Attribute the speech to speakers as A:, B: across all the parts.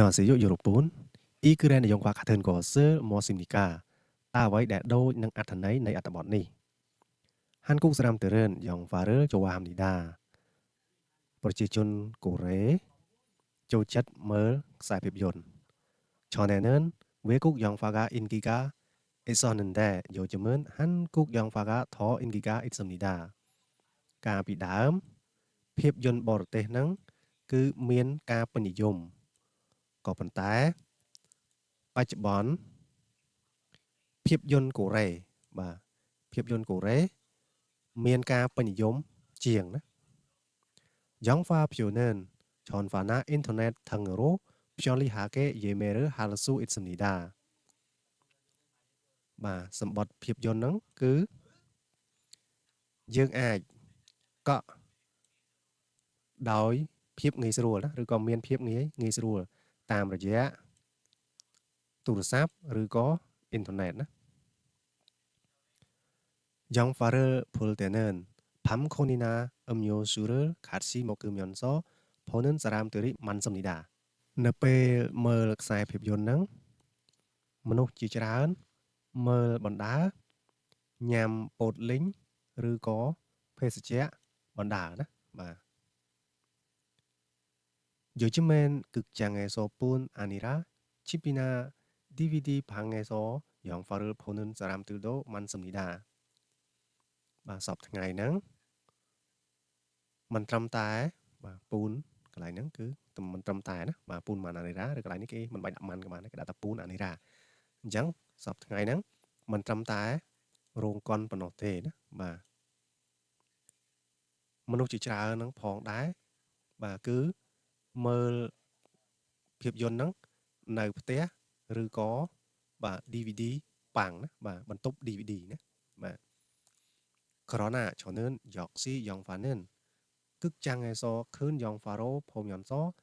A: 안녕하세요, 여러분. 이 글의 내용과 같은 것을 무엇입니까? 따와의 대도 능 아타나이 내 아타번니. 한국 사람들은 영화를 좋아합니다.ប្រជាជន 고레 조chất mer 사비비온. 전에는 외국 영화가 인기가 있었는데 요즘은 한국 영화가 더 인기가 있습니다. កាលពីដើម ភាពយន្តបរទេសហ្នឹងគឺមានការពេញនិយមក៏ប៉ុន្តែបច្ចុប្បន្ន ភាពយន្តកូរ៉េបាទភាពយន្តកូរ៉េមានការពេញនិយមជាងណា 영화 표현은 전파나 인터넷 등으로 편리하게 예매를 할 수 있습니다. បាទសម្បត្តិភាពយន្តហ្នឹងគឺយើងអាចក៏ដោយភាពងាយស្រួលណាឬក៏មានភាពងាយស្រួលតាមរយៈទូរស័ព្ទឬក៏អ៊ីនធឺណិតណា 영화를 볼 때는 팝콘이나 음료수를 같이 먹으면서 보는 사람들이 많습니다. នៅពេលមើលខ្សែភាពយន្តហ្នឹងមនុស្សជាច្រើនមើលបណ្ដើរញ៉ាំពោតលីងឬក៏ភេសជ្ជៈបណ្ដើរណាបាទ 요즘엔 극장에서 뿐 아니라 TV나 DVD 방에서 영화를 보는 사람들도 많습니다. បាទសពថ្ងៃហ្នឹងមិនត្រឹមតែពូនកន្លែងហ្នឹងគឺមិនត្រឹមតែណាបាទពូនម៉ាណារ៉េរ៉ាឬកន្លែងនេះគេមិនបាច់ដាក់ម៉ាន់ក៏បានគេដាក់តែពូនអានីរ៉ាអញ្ចឹងសពថ្ងៃហ្នឹងមនុស្សជាច្រើនហ្នឹងផងដែរបាទគឺមើលភាពយន្តហ្នឹងនៅផ្ទះឬក៏បាទ DVD ប៉ាំងណាបាទបន្ទប់ DVD ណាបាទ 그러나 저는 역시 영화는 극장에서 큰 영화로 보면서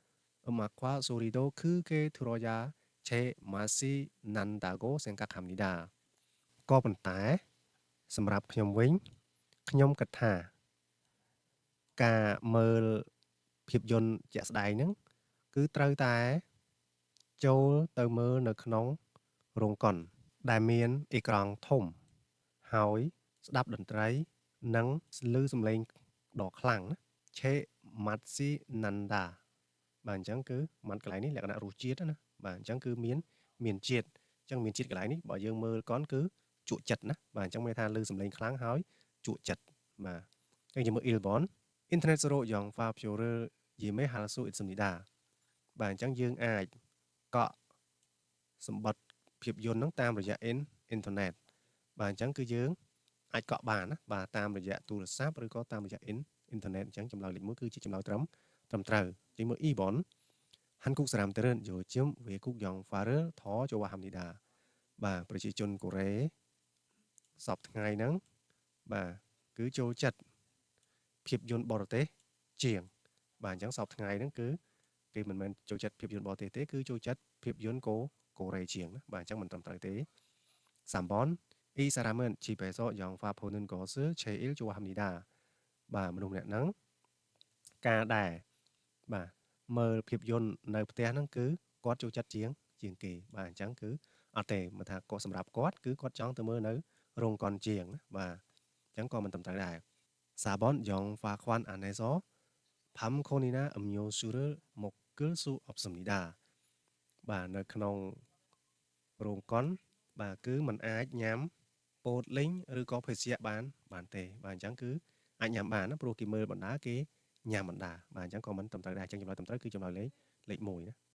A: 음악과 소리도 크게 들어야 제 맛이 난다고 생각합니다. ក៏ប៉ុន្តែសម្រាប់ខ្ញុំវិញខ្ញុំគិតថាការមើលភាពយន្តជាក់ស្ដែងហ្នឹងគឺត្រូវតែចូលទៅមើលនៅក្នុងរោងកុនដែលមានអេក្រង់ធំហើយស្ដាប់តន្ត្រីនិងឮសំឡេងដ៏ខ្លាំងណា ឆេ ម៉ាត់ស៊ី ណាន់ដា បាទអញ្ចឹងគឺមានជាតិអញ្ចឹងមានជាតិកន្លែងនេះបើយើងមើលកនគឺជក់ចិត្តណាបាទអញ្ចឹងមានថាឮសំឡេងខ្លាំងហើយជក់ចិត្តបាទអញ្ចឹងជាមួយថាលើ 일본 인터넷으로 영화표를 예매할 수 있습니다. បាទអញ្ចឹងយើងអាចកក់សម្បត្តិភាពយន្តហ្នឹងតាមរយៈ បាទអញ្ចឹងគឺយើងអាចកក់បានណាបាទតាមរយៈទូរស័ព្ទឬក៏តាមរយៈអ៊ីនធឺណិតអញ្ចឹងចម្លើយលេខ 1គឺជាចម្លើយត្រឹមត្រូវជាមួយ 2번 한국 사람들은 요즘 외국 영화를 더 좋아합니다. បាទប្រជាជនកូរ៉េសពថ្ងៃហ្នឹងបាទគឺចូលចិត្តភាពយន្តបរទេសជាងបាទអញ្ចឹងសពថ្ងៃហ្នឹងគឺគេមិនមែនចូលចិត្តភាពយន្តបរទេសទេគឺចូលចិត្តភាពយន្តកូរ៉េជាងណាបាទអញ្ចឹងមិនត្រឹមត្រូវទេ 3번 이 사람은 집에서 영화 보는 것을 제일 좋아합니다. បាទមនុស្សអ្នកហ្នឹងការដែលមើលភាពយន្តនៅផ្ទះហ្នឹងគឺគាត់ចូលចិត្តជាងគេបាទអញ្ចឹងគឺអត់ទេមិនថាគាត់សម្រាប់គាត់គឺគាត់ចង់ទៅមើលនៅរោងកុនជាងណាបាទអញ្ចឹងក៏មិនត្រឹមត្រូវដែរ 4번 영화관 안에서 팝콘이나 음료수를 먹을 수 없습니다. បាទនៅក្នុងរោងកុនបាទគឺមិនអាចញ៉ាំពោតលីងឬក៏ភេសជ្ជៈបានទេបាទអញ្ចឹងគឺអាចញ៉ាំបានណាព្រោះគេមើលបណ្ដើរគេញ៉ាំបណ្ដើរបាទអញ្ចឹងក៏មិនត្រឹមត្រូវដែរអញ្ចឹងចម្លើយត្រឹមត្រូវគឺចម្លើយលេខ 1ណា